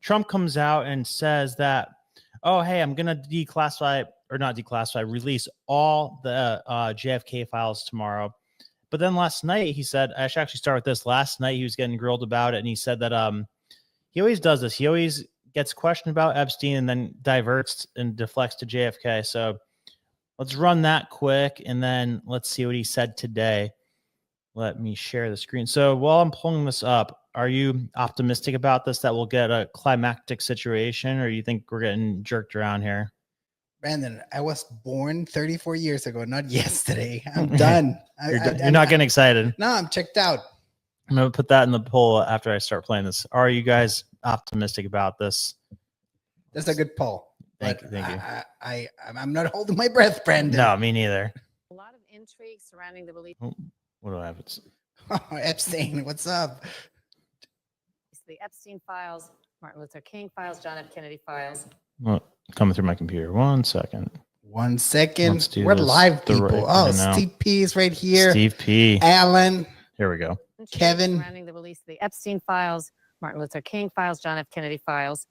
Trump comes out and says that, oh, hey, I'm going to release all the JFK files tomorrow. But then last night he said, I should actually start with this. Last night he was getting grilled about it, and he said that he always does this. He always gets questioned about Epstein and then diverts and deflects to JFK. So let's run that quick, and then let's see what he said today. Let me share the screen. So while I'm pulling this up, are you optimistic about this, that we'll get a climactic situation, or you think we're getting jerked around here? Brandon, I was born 34 years ago, not yesterday. I'm done. You're not getting excited. No, I'm checked out. I'm going to put that in the poll after I start playing this. Are you guys optimistic about this? That's a good poll. Thank you. I'm not holding my breath, Brandon. No, me neither. A lot of intrigue surrounding the release. Oh, what do I have? Epstein, what's up? It's the Epstein files, Martin Luther King files, John F. Kennedy files. Well, coming through my computer. 1 second. 1 second. Let's do We're this live, the people. right- Steve P is right here. Steve P. Alan. Here we go. Kevin. Surrounding the release of the Epstein files, Martin Luther King files, John F. Kennedy files.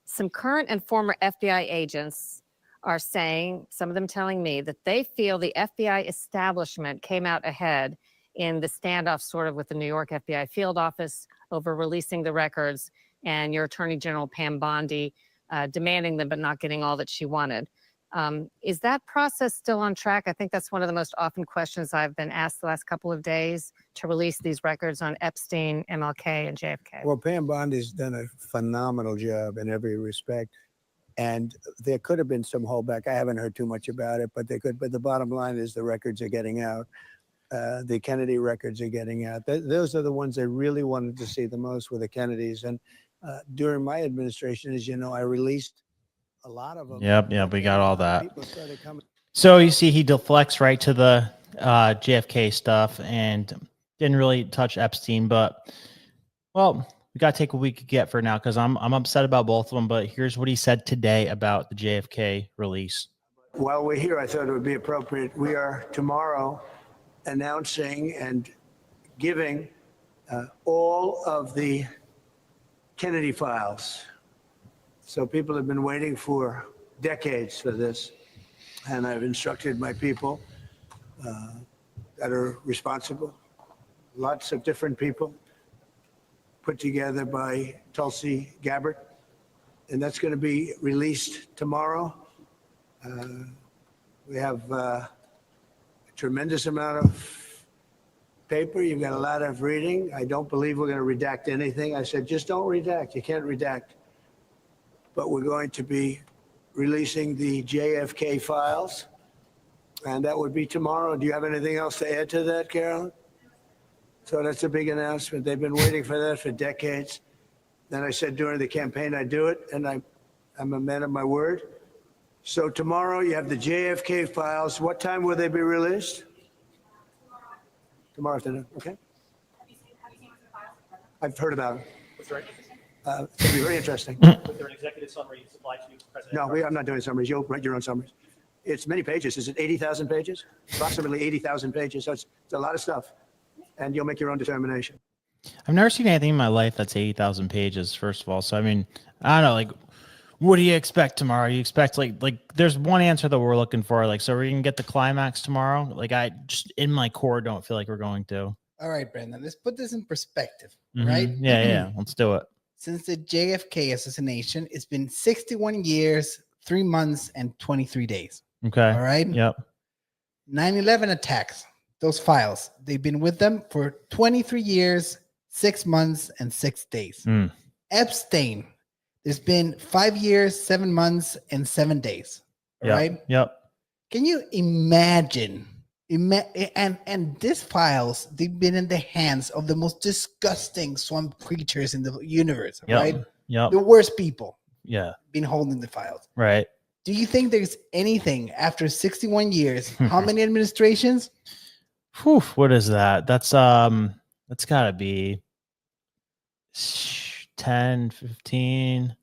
Some current and former FBI agents are saying, some of them telling me, that they feel the FBI establishment came out ahead in the standoff sort of with the New York FBI field office over releasing the records, and your Attorney General Pam Bondi demanding them but not getting all that she wanted. Is that process still on track? I think that's one of the most often questions I've been asked the last couple of days, to release these records on Epstein, MLK, and JFK. Well, Pam Bondi's done a phenomenal job in every respect. And there could have been some holdback. I haven't heard too much about it, but they could. But the bottom line is the records are getting out. The Kennedy records are getting out. Those are the ones I really wanted to see the most, were the Kennedys. And during my administration, as you know, I released a lot of them. Yep, we got all that. People started coming. So you see, he deflects right to the JFK stuff and didn't really touch Epstein. But, well, we got to take what we could get for now, because I'm upset about both of them. But here's what he said today about the JFK release. While we're here, I thought it would be appropriate. We are tomorrow announcing and giving all of the Kennedy files. So people have been waiting for decades for this, and I've instructed my people that are responsible, lots of different people, put together by Tulsi Gabbard, and that's going to be released tomorrow. We have a tremendous amount of paper. You've got a lot of reading. I don't believe we're going to redact anything. I said, just don't redact. You can't redact. But we're going to be releasing the JFK files, and that would be tomorrow. Do you have anything else to add to that, Carolyn? So that's a big announcement. They've been waiting for that for decades. Then I said during the campaign I'd do it, and I'm a man of my word. So tomorrow you have the JFK files. What time will they be released? Tomorrow afternoon, okay? Have you seen the files? I've heard about it. Was there, It'll be very interesting. was there an executive summary supplied to President No, Trump? I'm not doing summaries. You'll write your own summaries. It's many pages. Is it 80,000 pages? Approximately 80,000 pages. So it's a lot of stuff. And you'll make your own determination. I've never seen anything in my life that's 80,000 pages, first of all. So, I mean, I don't know, like, what do you expect tomorrow? You expect, like there's one answer that we're looking for. Like, so we can get the climax tomorrow? Like, I just, in my core, don't feel like we're going to. All right, Brandon, let's put this in perspective, Mhm. right? Yeah. Let's do it. Since the JFK assassination, it's been 61 years, 3 months, and 23 days. Okay. All right? Yep. 9/11 attacks, those files, they've been with them for 23 years, 6 months, and 6 days. Mm. Epstein, there's been 5 years, 7 months, and 7 days. All Yep. right? Yep. Can you imagine? And these files, they've been in the hands of the most disgusting swamp creatures in the universe, Yep. right? Yep. The worst people Yeah. been holding the files. Right. Do you think there's anything after 61 years? How many administrations? Whew, what is that? That's gotta be 10, 15.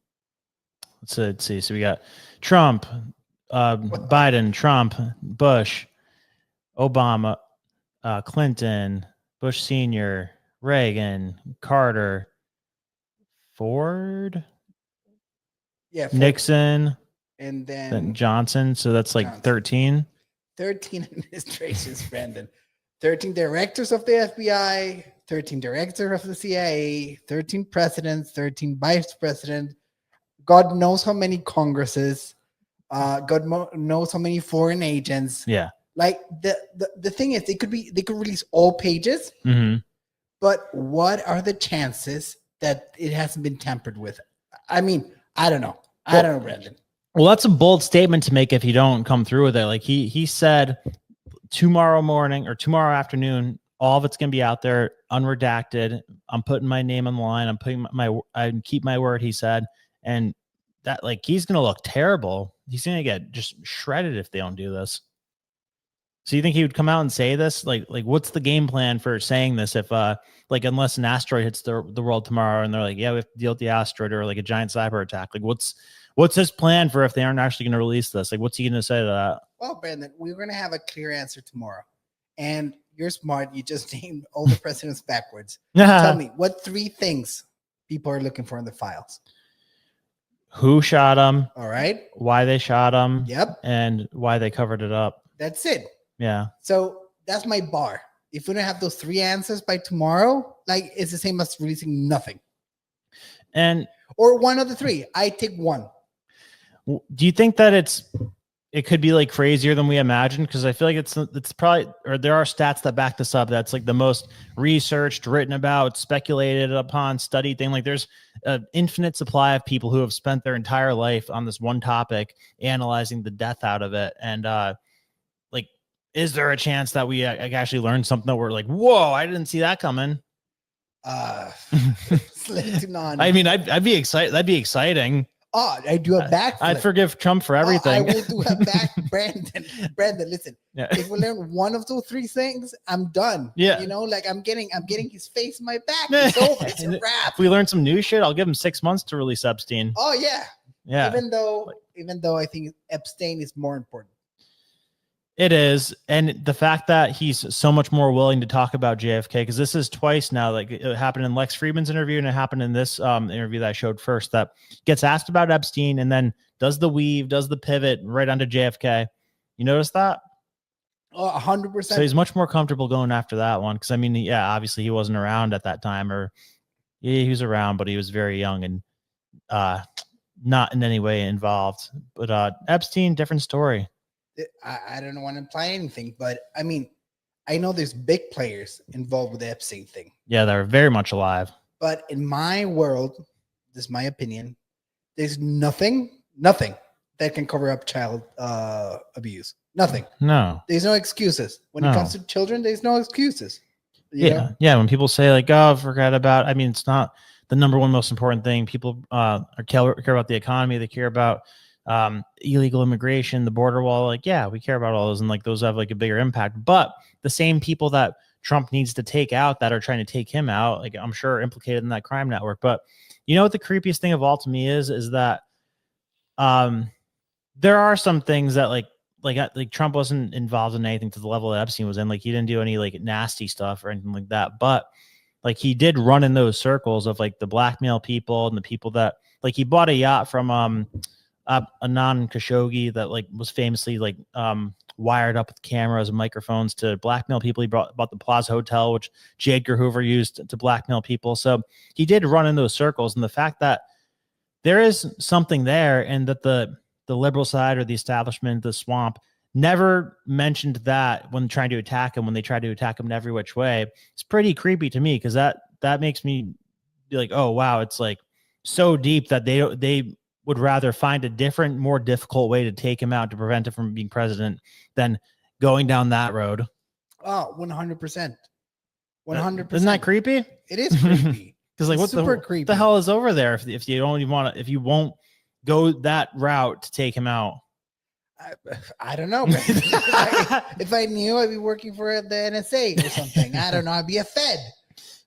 Let's see. So we got Trump, Biden, Trump, Bush, Obama, Clinton, Bush Sr., Reagan, Carter, Ford, Yeah, Nixon, and then then Johnson. So that's like Johnson. 13. 13 administrations, Brandon. 13 directors of the FBI, 13 directors of the CIA, 13 presidents, 13 vice presidents. God knows how many Congresses. Knows how many foreign agents. Yeah. Like the thing is, they could release all pages, Mm-hmm. but what are the chances that it hasn't been tampered with? I mean, I don't know. I don't know, Brandon. Well, that's a bold statement to make if you don't come through with it. Like he said tomorrow morning or tomorrow afternoon, all of it's going to be out there unredacted. I'm putting my name on the line. I'm putting I keep my word, he said. And that, like, he's going to look terrible. He's going to get just shredded if they don't do this. So you think he would come out and say this? Like what's the game plan for saying this? If like, unless an asteroid hits the world tomorrow and they're like, yeah, we have to deal with the asteroid, or like a giant cyber attack. Like what's his plan for if they aren't actually going to release this? Like, what's he going to say to that? Well, Brandon, we're going to have a clear answer tomorrow. And you're smart. You just named all the presidents backwards. Tell me, what 3 things people are looking for in the files? Who shot him? All right. Why they shot him? Yep. And why they covered it up. That's it. Yeah. So that's my bar. If we don't have those 3 answers by tomorrow, like, it's the same as releasing nothing. And or one of the 3. I take one. Do you think that it could be like crazier than we imagined? Because I feel like it's probably, or there are stats that back this up. That's like the most researched, written about, speculated upon, studied thing. Like there's an infinite supply of people who have spent their entire life on this one topic, analyzing the death out of it. And like, is there a chance that we actually learn something that we're like, whoa, I didn't see that coming? Slip to none. I mean, I'd be excited. That'd be exciting. Oh, I do a backflip. I'd forgive Trump for everything. I will do a back, Brandon, listen. Yeah. If we learn one of those 3 things, I'm done. Yeah. You know, like I'm getting his face in my back. It's over. It's a wrap. If we learn some new shit, I'll give him 6 months to release Epstein. Oh yeah. Yeah. Even though I think Epstein is more important. It is. And the fact that he's so much more willing to talk about JFK, because this is twice now, like it happened in Lex Friedman's interview and it happened in this interview that I showed first, that gets asked about Epstein and then does the weave, does the pivot right onto JFK. You notice that? Oh, 100%. So he's much more comfortable going after that one. Because I mean, yeah, obviously he wasn't around at that time, or yeah, he was around, but he was very young and not in any way involved. But Epstein, different story. I don't want to imply anything, but I mean, I know there's big players involved with the Epstein thing. Yeah, they're very much alive. But in my world, this is my opinion, there's nothing that can cover up child abuse. Nothing. No. There's no excuses. When it comes to children, there's no excuses. You know? Yeah. When people say like, oh, forget about, I mean, it's not the number one most important thing. People care about the economy. They care about illegal immigration, the border wall. Like, yeah, we care about all those, and like those have like a bigger impact. But the same people that Trump needs to take out, that are trying to take him out, like I'm sure are implicated in that crime network. But you know what the creepiest thing of all to me is that there are some things that like Trump wasn't involved in anything to the level that Epstein was in. Like he didn't do any like nasty stuff or anything like that. But like he did run in those circles of like the blackmail people and the people that like he bought a yacht from Anand Khashoggi that like was famously like wired up with cameras and microphones to blackmail people. He bought the Plaza Hotel, which J. Edgar Hoover used to blackmail people. So he did run in those circles. And the fact that there is something there, and that the liberal side or the establishment, the swamp, never mentioned that when trying to attack him, when they tried to attack him in every which way, it's pretty creepy to me, because that makes me be like, oh wow, it's like so deep that they would rather find a different, more difficult way to take him out to prevent him from being president than going down that road. Oh, 100%. 100%. Isn't that creepy? It is creepy. Because like, what the hell is over there if you don't even want to, if you won't go that route to take him out? I don't know. If I knew, I'd be working for the NSA or something. I don't know. I'd be a Fed.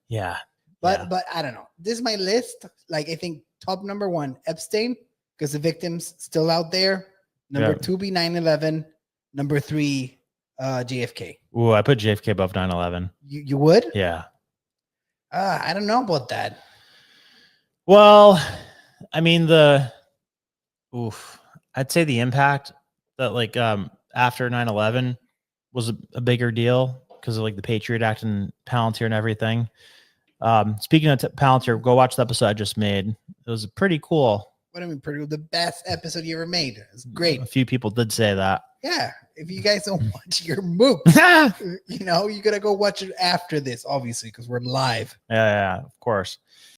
Yeah. But I don't know. This is my list. Like, I think top number 1, Epstein, because the victim's still out there. Number 2 be 9/11. Number 3, JFK. Ooh, I put JFK above 9/11. You would? Yeah. I don't know about that. Well, I mean, the Oof. I'd say the impact that like after 9/11 was a bigger deal because of like the Patriot Act and Palantir and everything. Speaking of Palantir, go watch the episode I just made. It was pretty cool. What I mean, pretty the best episode you ever made. It's great. A few people did say that. Yeah. If you guys don't watch your move, you know, you gotta go watch it after this, obviously, because we're live. Yeah, of course.